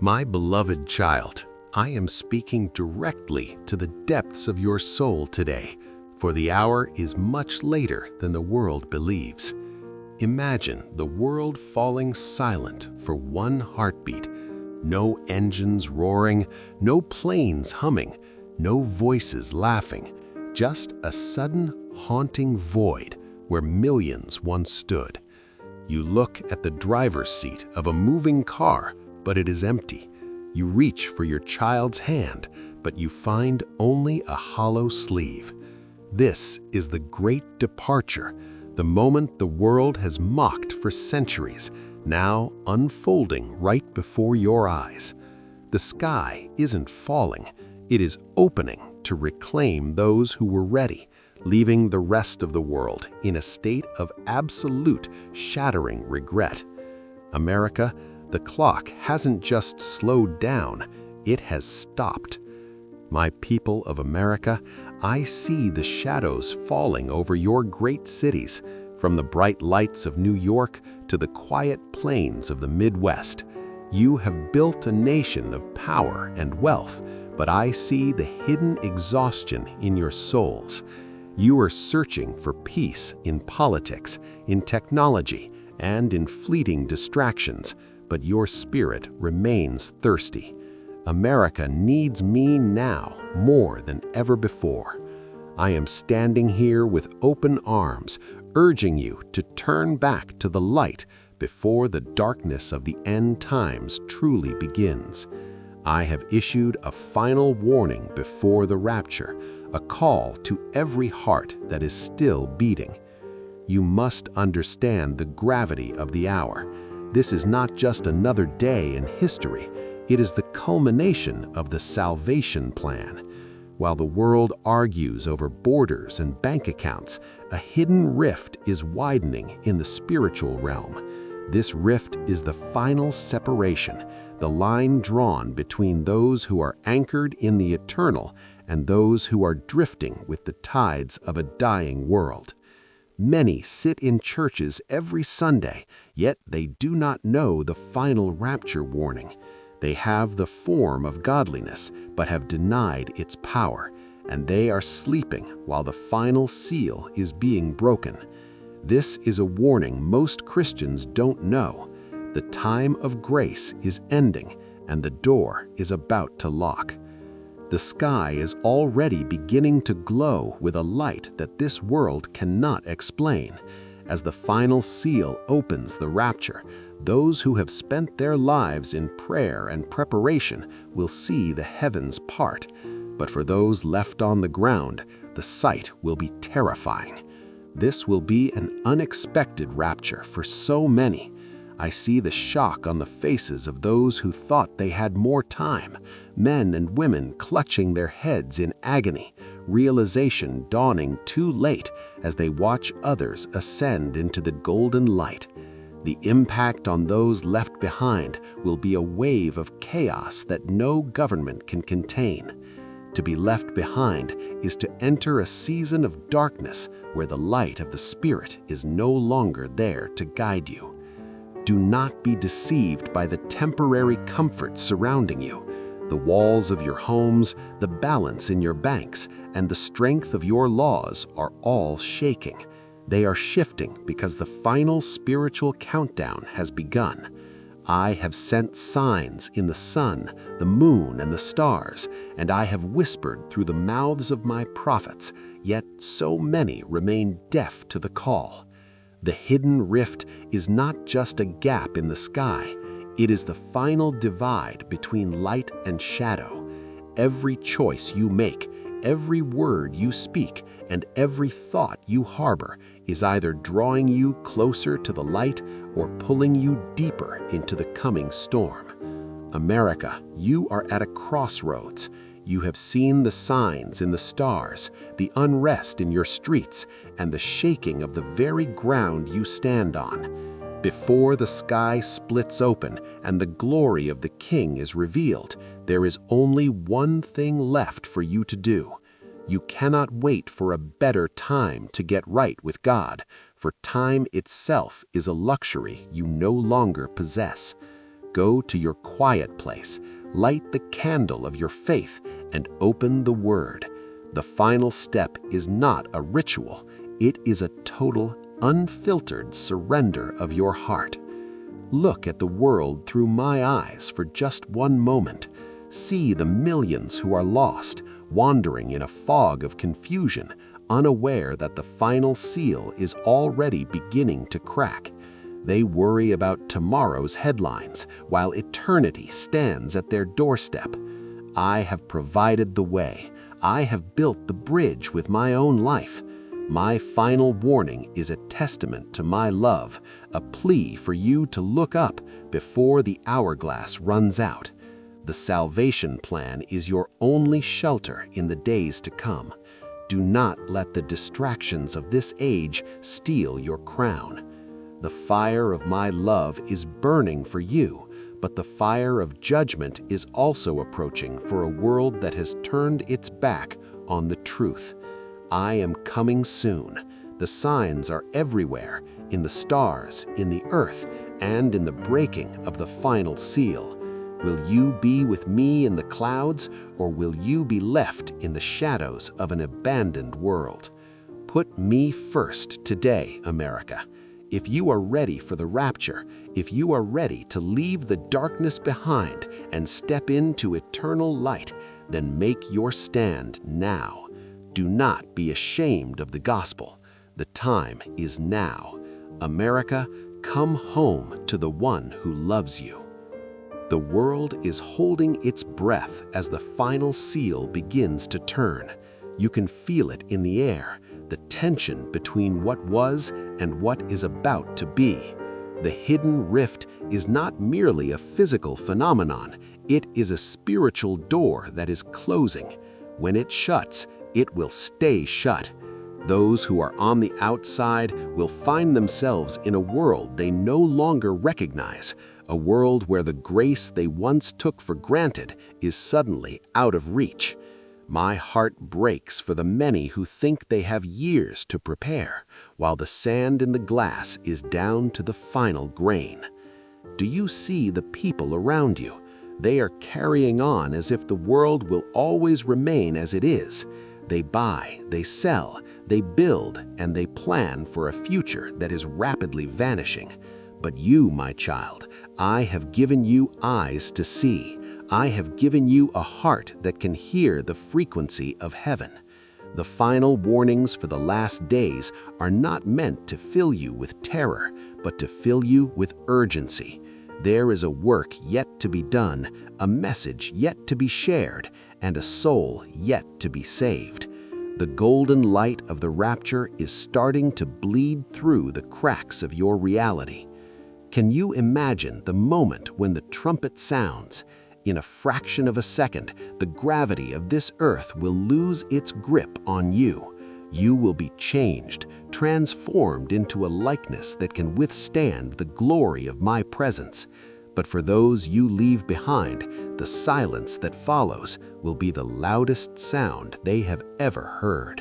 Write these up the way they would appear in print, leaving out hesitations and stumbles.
My beloved child, I am speaking directly to the depths of your soul today, for the hour is much later than the world believes. Imagine the world falling silent for one heartbeat. No engines roaring, no planes humming, no voices laughing, just a sudden haunting void where millions once stood. You look at the driver's seat of a moving car, but it is empty. You reach for your child's hand, but you find only a hollow sleeve. This is the great departure, the moment the world has mocked for centuries, now unfolding right before your eyes. The sky isn't falling, it is opening to reclaim those who were ready, leaving the rest of the world in a state of absolute, shattering regret. America, the clock hasn't just slowed down, it has stopped. My people of America, I see the shadows falling over your great cities, from the bright lights of New York to the quiet plains of the Midwest. You have built a nation of power and wealth, but I see the hidden exhaustion in your souls. You are searching for peace in politics, in technology, and in fleeting distractions, but your spirit remains thirsty. America needs me now more than ever before. I am standing here with open arms, urging you to turn back to the light before the darkness of the end times truly begins. I have issued a final warning before the rapture, a call to every heart that is still beating. You must understand the gravity of the hour. This is not just another day in history, it is the culmination of the salvation plan. While the world argues over borders and bank accounts, a hidden rift is widening in the spiritual realm. This rift is the final separation, the line drawn between those who are anchored in the eternal and those who are drifting with the tides of a dying world. Many sit in churches every Sunday, yet they do not know the final rapture warning. They have the form of godliness, but have denied its power, and they are sleeping while the final seal is being broken. This is a warning most Christians don't know. The time of grace is ending, and the door is about to lock. The sky is already beginning to glow with a light that this world cannot explain. As the final seal opens the rapture, those who have spent their lives in prayer and preparation will see the heavens part. But for those left on the ground, the sight will be terrifying. This will be an unexpected rapture for so many. I see the shock on the faces of those who thought they had more time, men and women clutching their heads in agony, realization dawning too late as they watch others ascend into the golden light. The impact on those left behind will be a wave of chaos that no government can contain. To be left behind is to enter a season of darkness where the light of the Spirit is no longer there to guide you. Do not be deceived by the temporary comforts surrounding you. The walls of your homes, the balance in your banks, and the strength of your laws are all shaking. They are shifting because the final spiritual countdown has begun. I have sent signs in the sun, the moon, and the stars, and I have whispered through the mouths of my prophets, yet so many remain deaf to the call. The hidden rift is not just a gap in the sky, it is the final divide between light and shadow. Every choice you make, every word you speak, and every thought you harbor is either drawing you closer to the light or pulling you deeper into the coming storm. America, you are at a crossroads. You have seen the signs in the stars, the unrest in your streets, and the shaking of the very ground you stand on. Before the sky splits open and the glory of the King is revealed, there is only one thing left for you to do. You cannot wait for a better time to get right with God, for time itself is a luxury you no longer possess. go to your quiet place, light the candle of your faith, and open the Word. The final step is not a ritual. It is a total, unfiltered surrender of your heart. Look at the world through my eyes for just one moment. See the millions who are lost, wandering in a fog of confusion, unaware that the final seal is already beginning to crack. They worry about tomorrow's headlines, while eternity stands at their doorstep. I have provided the way. I have built the bridge with my own life. My final warning is a testament to my love, a plea for you to look up before the hourglass runs out. The salvation plan is your only shelter in the days to come. Do not let the distractions of this age steal your crown. The fire of my love is burning for you, but the fire of judgment is also approaching for a world that has turned its back on the truth. I am coming soon. The signs are everywhere, in the stars, in the earth, and in the breaking of the final seal. Will you be with me in the clouds, or will you be left in the shadows of an abandoned world? Put me first today, America. If you are ready for the rapture, if you are ready to leave the darkness behind and step into eternal light, then make your stand now. Do not be ashamed of the gospel. The time is now. America, come home to the one who loves you. The world is holding its breath as the final seal begins to turn. You can feel it in the air, the tension between what was and what is about to be. The hidden rift is not merely a physical phenomenon, it is a spiritual door that is closing. When it shuts, it will stay shut. Those who are on the outside will find themselves in a world they no longer recognize, a world where the grace they once took for granted is suddenly out of reach. My heart breaks for the many who think they have years to prepare, while the sand in the glass is down to the final grain. Do you see the people around you? They are carrying on as if the world will always remain as it is. They buy, they sell, they build, and they plan for a future that is rapidly vanishing. But you, my child, I have given you eyes to see. I have given you a heart that can hear the frequency of heaven. The final warnings for the last days are not meant to fill you with terror, but to fill you with urgency. There is a work yet to be done, a message yet to be shared, and a soul yet to be saved. The golden light of the rapture is starting to bleed through the cracks of your reality. Can you imagine the moment when the trumpet sounds? In a fraction of a second, the gravity of this earth will lose its grip on you. You will be changed, transformed into a likeness that can withstand the glory of my presence. But for those you leave behind, the silence that follows will be the loudest sound they have ever heard.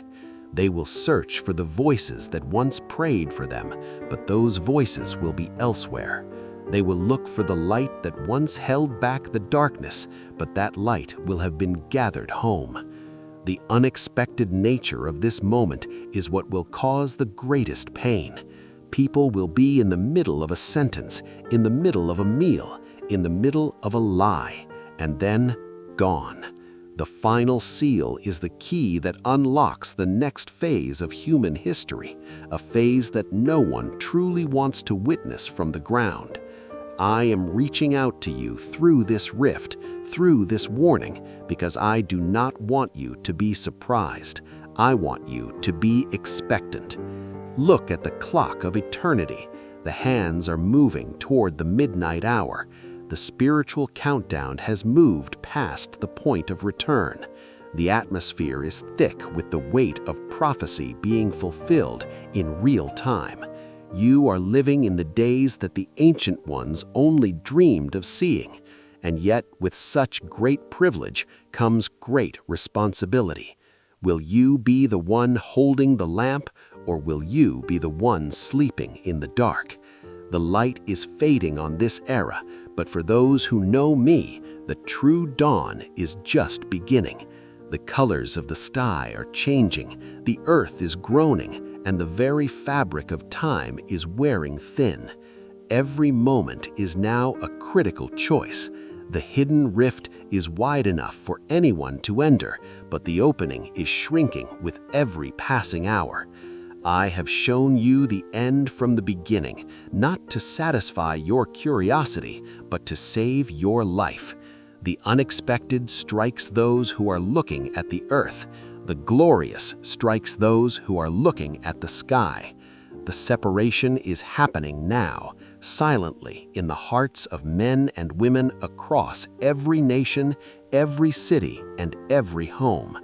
They will search for the voices that once prayed for them, but those voices will be elsewhere. They will look for the light that once held back the darkness, but that light will have been gathered home. The unexpected nature of this moment is what will cause the greatest pain. People will be in the middle of a sentence, in the middle of a meal, in the middle of a lie, and then gone. The final seal is the key that unlocks the next phase of human history, a phase that no one truly wants to witness from the ground. I am reaching out to you through this rift, through this warning, because I do not want you to be surprised. I want you to be expectant. Look at the clock of eternity. The hands are moving toward the midnight hour. The spiritual countdown has moved past the point of return. The atmosphere is thick with the weight of prophecy being fulfilled in real time. You are living in the days that the ancient ones only dreamed of seeing, and yet with such great privilege comes great responsibility. Will you be the one holding the lamp, or will you be the one sleeping in the dark? The light is fading on this era, But for those who know me, the true dawn is just beginning. The colors of the sky are changing, the earth is groaning, and the very fabric of time is wearing thin. Every moment is now a critical choice. The hidden rift is wide enough for anyone to enter, but the opening is shrinking with every passing hour. I have shown you the end from the beginning, not to satisfy your curiosity, but to save your life. The unexpected strikes those who are looking at the earth. The glorious strikes those who are looking at the sky. The separation is happening now, silently in the hearts of men and women across every nation, every city, and every home.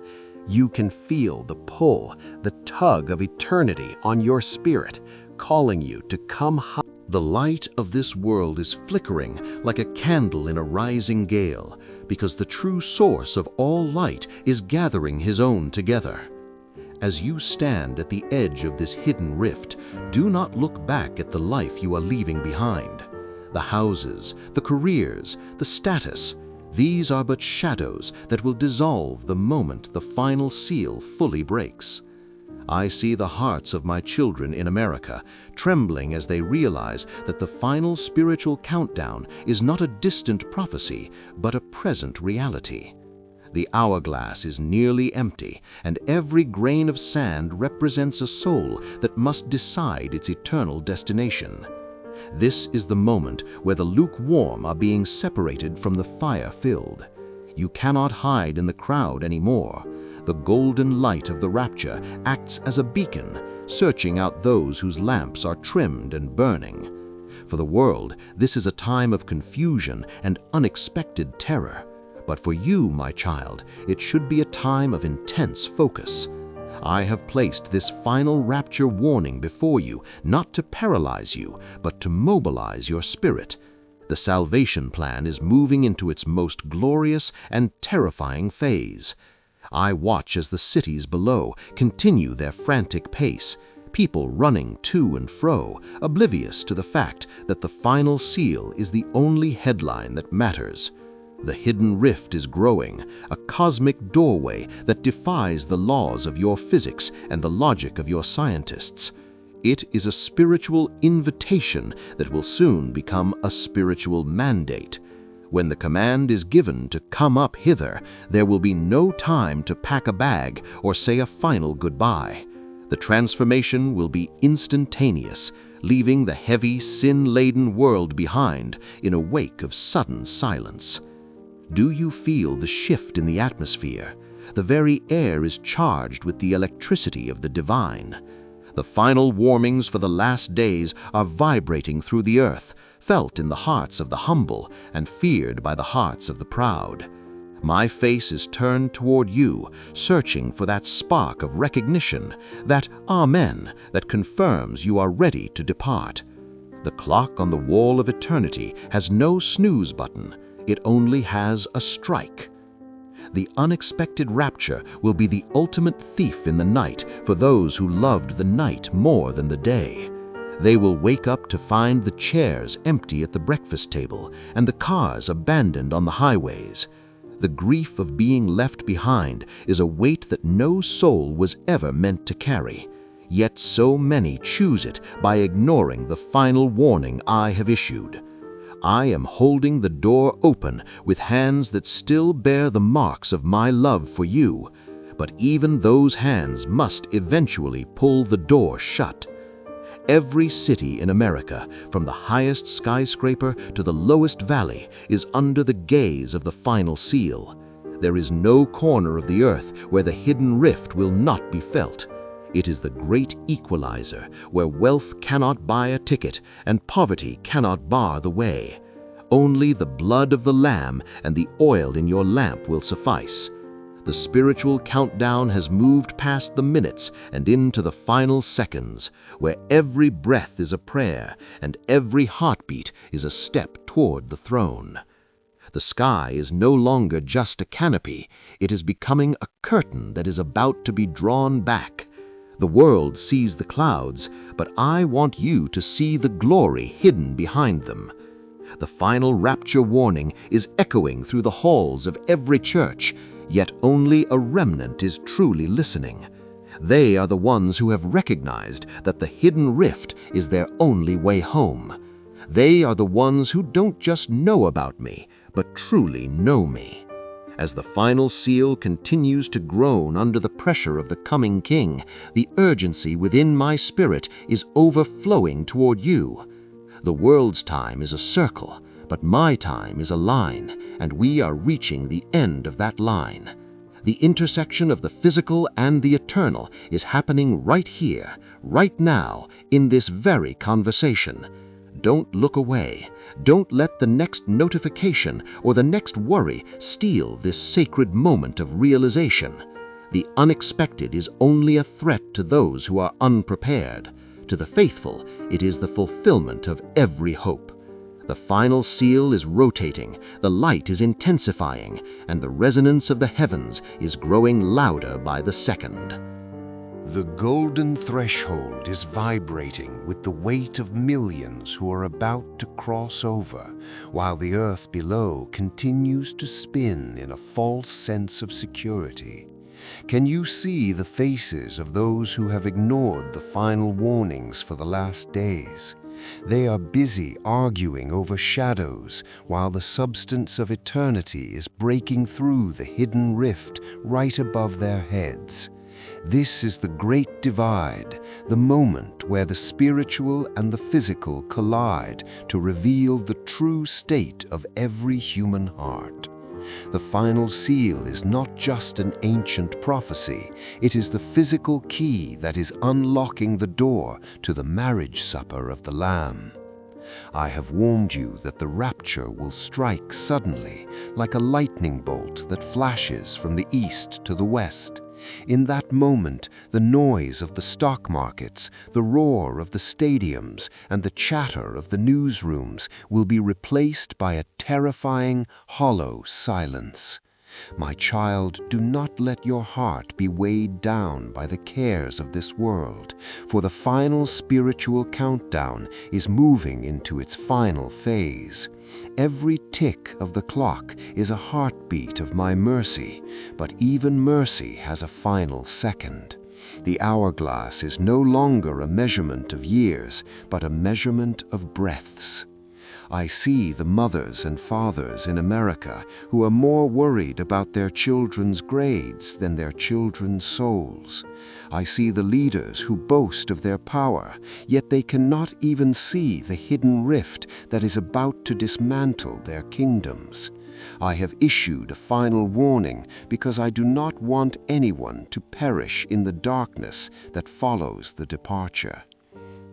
You can feel the pull, the tug of eternity on your spirit, calling you to come high. The light of this world is flickering like a candle in a rising gale, because the true source of all light is gathering his own together. As you stand at the edge of this hidden rift, do not look back at the life you are leaving behind. The houses, the careers, the status, these are but shadows that will dissolve the moment the final seal fully breaks. I see the hearts of my children in America trembling as they realize that the final spiritual countdown is not a distant prophecy, but a present reality. The hourglass is nearly empty, and every grain of sand represents a soul that must decide its eternal destination. This is the moment where the lukewarm are being separated from the fire-filled. You cannot hide in the crowd anymore. The golden light of the rapture acts as a beacon, searching out those whose lamps are trimmed and burning. For the world, this is a time of confusion and unexpected terror. But for you, my child, it should be a time of intense focus. I have placed this final rapture warning before you, not to paralyze you, but to mobilize your spirit. The salvation plan is moving into its most glorious and terrifying phase. I watch as the cities below continue their frantic pace, people running to and fro, oblivious to the fact that the final seal is the only headline that matters. The hidden rift is growing, a cosmic doorway that defies the laws of your physics and the logic of your scientists. It is a spiritual invitation that will soon become a spiritual mandate. When the command is given to come up hither, there will be no time to pack a bag or say a final goodbye. The transformation will be instantaneous, leaving the heavy, sin-laden world behind in a wake of sudden silence. Do you feel the shift in the atmosphere? The very air is charged with the electricity of the divine. The final warnings for the last days are vibrating through the earth, felt in the hearts of the humble and feared by the hearts of the proud. My face is turned toward you, searching for that spark of recognition, that amen that confirms you are ready to depart. The clock on the wall of eternity has no snooze button. It only has a strike. The unexpected rapture will be the ultimate thief in the night for those who loved the night more than the day. They will wake up to find the chairs empty at the breakfast table and the cars abandoned on the highways. The grief of being left behind is a weight that no soul was ever meant to carry. Yet so many choose it by ignoring the final warning I have issued. I am holding the door open with hands that still bear the marks of my love for you, but even those hands must eventually pull the door shut. Every city in America, from the highest skyscraper to the lowest valley, is under the gaze of the final seal. There is no corner of the earth where the hidden rift will not be felt. It is the great equalizer, where wealth cannot buy a ticket and poverty cannot bar the way. Only the blood of the Lamb and the oil in your lamp will suffice. The spiritual countdown has moved past the minutes and into the final seconds, where every breath is a prayer and every heartbeat is a step toward the throne. The sky is no longer just a canopy, it is becoming a curtain that is about to be drawn back. The world sees the clouds, but I want you to see the glory hidden behind them. The final rapture warning is echoing through the halls of every church, yet only a remnant is truly listening. They are the ones who have recognized that the hidden rift is their only way home. They are the ones who don't just know about me, but truly know me. As the final seal continues to groan under the pressure of the coming King, the urgency within my spirit is overflowing toward you. The world's time is a circle, but my time is a line, and we are reaching the end of that line. The intersection of the physical and the eternal is happening right here, right now, in this very conversation. Don't look away. Don't let the next notification or the next worry steal this sacred moment of realization. The unexpected is only a threat to those who are unprepared. To the faithful, it is the fulfillment of every hope. The final seal is rotating, the light is intensifying, and the resonance of the heavens is growing louder by the second. The golden threshold is vibrating with the weight of millions who are about to cross over, while the earth below continues to spin in a false sense of security. Can you see the faces of those who have ignored the final warnings for the last days? They are busy arguing over shadows, while the substance of eternity is breaking through the hidden rift right above their heads. This is the great divide, the moment where the spiritual and the physical collide to reveal the true state of every human heart. The final seal is not just an ancient prophecy, it is the physical key that is unlocking the door to the marriage supper of the Lamb. I have warned you that the rapture will strike suddenly, like a lightning bolt that flashes from the east to the west. In that moment, the noise of the stock markets, the roar of the stadiums, and the chatter of the newsrooms will be replaced by a terrifying, hollow silence. My child, do not let your heart be weighed down by the cares of this world, for the final spiritual countdown is moving into its final phase. Every tick of the clock is a heartbeat of my mercy, but even mercy has a final second. The hourglass is no longer a measurement of years, but a measurement of breaths. I see the mothers and fathers in America who are more worried about their children's grades than their children's souls. I see the leaders who boast of their power, yet they cannot even see the hidden rift that is about to dismantle their kingdoms. I have issued a final warning because I do not want anyone to perish in the darkness that follows the departure.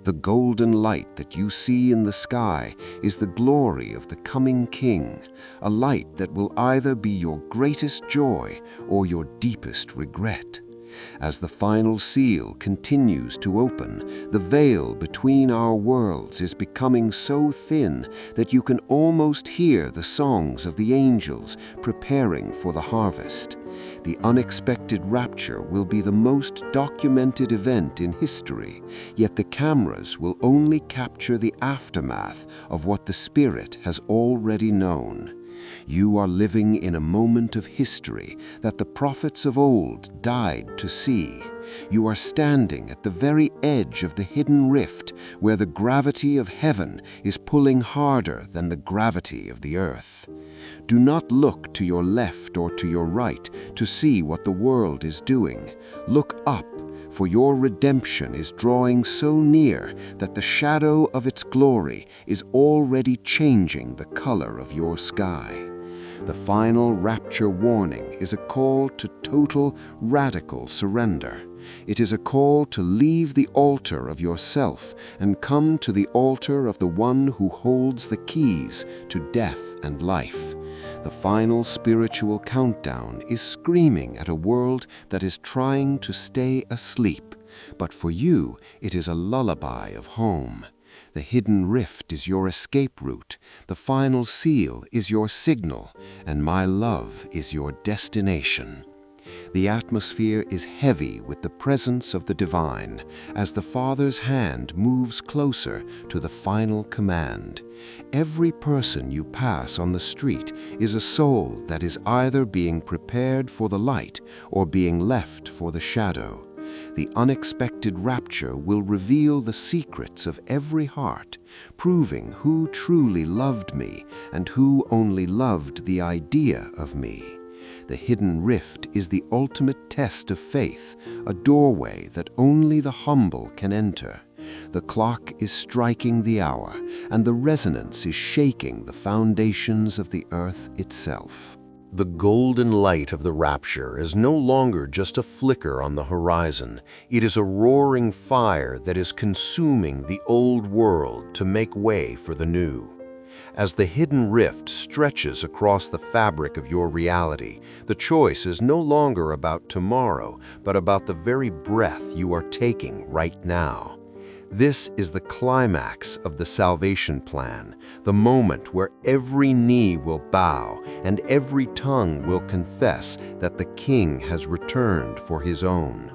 The golden light that you see in the sky is the glory of the coming King, a light that will either be your greatest joy or your deepest regret. As the final seal continues to open, the veil between our worlds is becoming so thin that you can almost hear the songs of the angels preparing for the harvest. The unexpected rapture will be the most documented event in history, yet the cameras will only capture the aftermath of what the Spirit has already known. You are living in a moment of history that the prophets of old died to see. You are standing at the very edge of the hidden rift where the gravity of heaven is pulling harder than the gravity of the earth. Do not look to your left or to your right to see what the world is doing. Look up, for your redemption is drawing so near that the shadow of its glory is already changing the color of your sky. The final rapture warning is a call to total, radical surrender. It is a call to leave the altar of yourself and come to the altar of the one who holds the keys to death and life. The final spiritual countdown is screaming at a world that is trying to stay asleep, but for you it is a lullaby of home. The hidden rift is your escape route, the final seal is your signal, and my love is your destination. The atmosphere is heavy with the presence of the divine as the Father's hand moves closer to the final command. Every person you pass on the street is a soul that is either being prepared for the light or being left for the shadow. The unexpected rapture will reveal the secrets of every heart, proving who truly loved me and who only loved the idea of me. The hidden rift is the ultimate test of faith, a doorway that only the humble can enter. The clock is striking the hour, and the resonance is shaking the foundations of the earth itself. The golden light of the rapture is no longer just a flicker on the horizon. It is a roaring fire that is consuming the old world to make way for the new. As the hidden rift stretches across the fabric of your reality, the choice is no longer about tomorrow, but about the very breath you are taking right now. This is the climax of the salvation plan, the moment where every knee will bow and every tongue will confess that the King has returned for his own.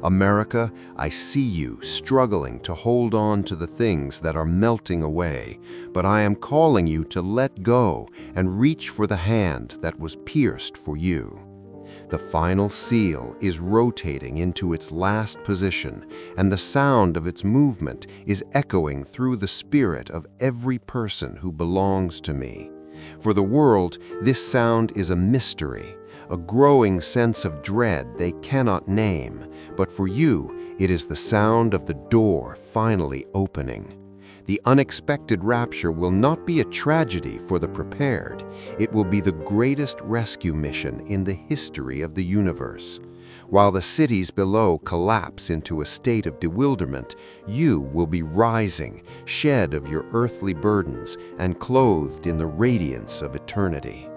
America, I see you struggling to hold on to the things that are melting away, but I am calling you to let go and reach for the hand that was pierced for you. The final seal is rotating into its last position, and the sound of its movement is echoing through the spirit of every person who belongs to me. For the world, this sound is a mystery, a growing sense of dread they cannot name, but for you, it is the sound of the door finally opening. The unexpected rapture will not be a tragedy for the prepared. It will be the greatest rescue mission in the history of the universe. While the cities below collapse into a state of bewilderment, you will be rising, shed of your earthly burdens, and clothed in the radiance of eternity.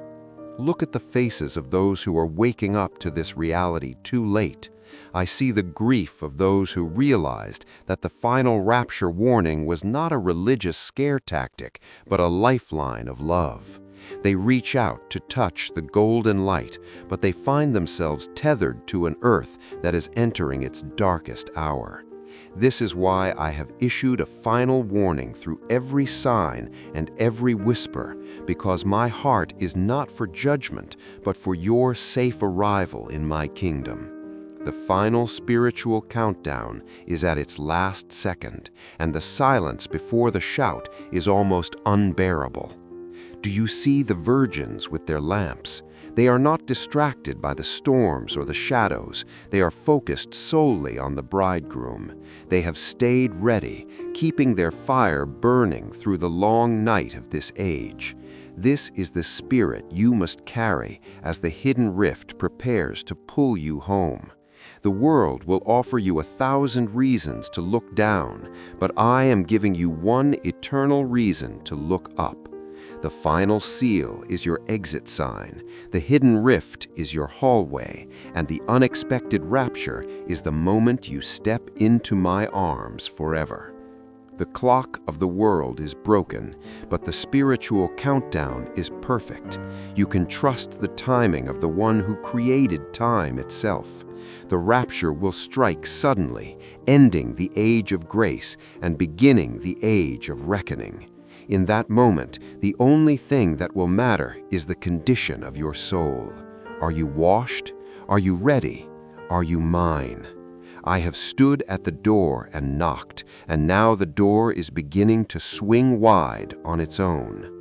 Look at the faces of those who are waking up to this reality too late. I see the grief of those who realized that the final rapture warning was not a religious scare tactic, but a lifeline of love. They reach out to touch the golden light, but they find themselves tethered to an earth that is entering its darkest hour. This is why I have issued a final warning through every sign and every whisper, because my heart is not for judgment, but for your safe arrival in my kingdom. The final spiritual countdown is at its last second, and the silence before the shout is almost unbearable. Do you see the virgins with their lamps? They are not distracted by the storms or the shadows. They are focused solely on the bridegroom. They have stayed ready, keeping their fire burning through the long night of this age. This is the spirit you must carry as the hidden rift prepares to pull you home. The world will offer you 1,000 reasons to look down, but I am giving you one eternal reason to look up. The final seal is your exit sign, the hidden rift is your hallway, and the unexpected rapture is the moment you step into my arms forever. The clock of the world is broken, but the spiritual countdown is perfect. You can trust the timing of the one who created time itself. The rapture will strike suddenly, ending the age of grace and beginning the age of reckoning. In that moment, the only thing that will matter is the condition of your soul. Are you washed? Are you ready? Are you mine? I have stood at the door and knocked, and now the door is beginning to swing wide on its own.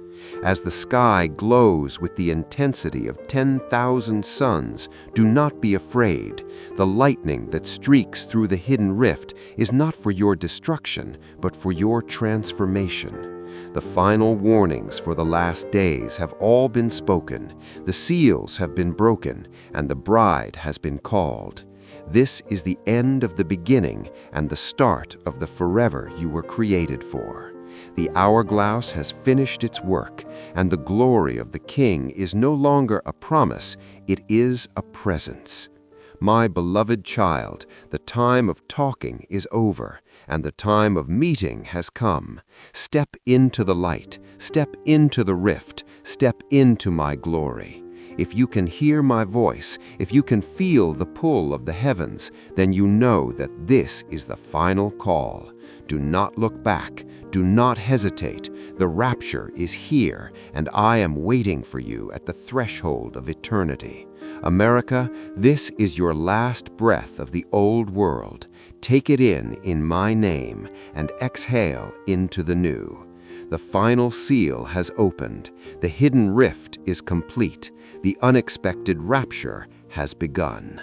As the sky glows with the intensity of 10,000 suns, do not be afraid. The lightning that streaks through the hidden rift is not for your destruction, but for your transformation. The final warnings for the last days have all been spoken, the seals have been broken, and the bride has been called. This is the end of the beginning and the start of the forever you were created for. The hourglass has finished its work, and the glory of the King is no longer a promise, it is a presence. My beloved child, the time of talking is over, and the time of meeting has come. Step into the light, step into the rift, step into my glory. If you can hear my voice, if you can feel the pull of the heavens, then you know that this is the final call. Do not look back. Do not hesitate. The rapture is here, and I am waiting for you at the threshold of eternity. America, this is your last breath of the old world. Take it in my name, and exhale into the new. The final seal has opened. The hidden rift is complete. The unexpected rapture has begun.